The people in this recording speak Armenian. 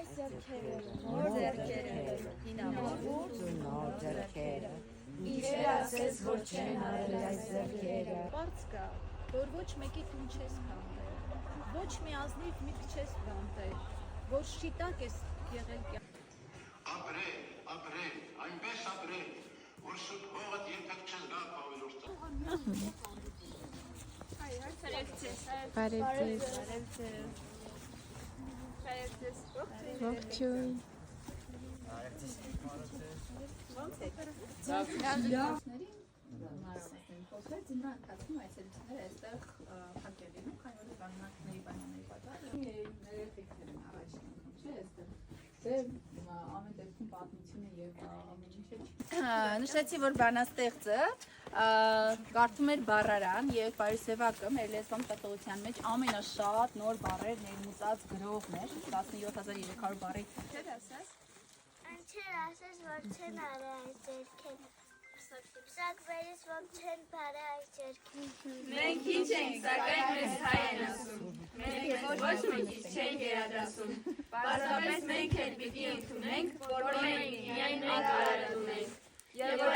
այս ձեռքերը, նոր ձեռքերը, հինավուրց ու նոր ձեռքերը, ինչեր ասես, որ չեն արել այս ձեռքերը։ Պարզ կա, որ ոչ մեկի տուն չես քանդել, ոչ մի ազնիվ միտք չես բանտել, որ շիտակ ես եղել Ապրել, ապրել, այնպես ապրել, որ շուտ հողդ երբեք չես գա ավելորդ։ Ողջույն։ Խոսվեց հիմա ընթացքում այցելությունները այստեղ փակել լինում, քանի որ կանոնների պայմանների պատճառով ներեթիկներ են առաջին անգամ, չէ՞ այստեղ։ Դե ամեն դեպքում պատմությունը եւ ամեն ինչը նշեցի, որ բանաստեղծը կարդում էր բառարան եւ Պարիսեվակը մեր լեզվական տվյալության մեջ ամենաշատ նոր բառեր ներմուծած գրողն էր 17300 բառի։ Չէ՞ ասես։ Անչեր ասես, որ չեն արել այս ձեռքերը։ Պսակ վերից ոնց չեն բարը այս ձեռքերը։ Մենք քիչ ենք, սակայն մեզ հայ են ասում։ Մենք ոչ մի քիչ չենք երադասում։ Պարզապես մենք էլ պիտի ընդունենք, որ մենք միայն մենք արարել ունենք։ Եվ որ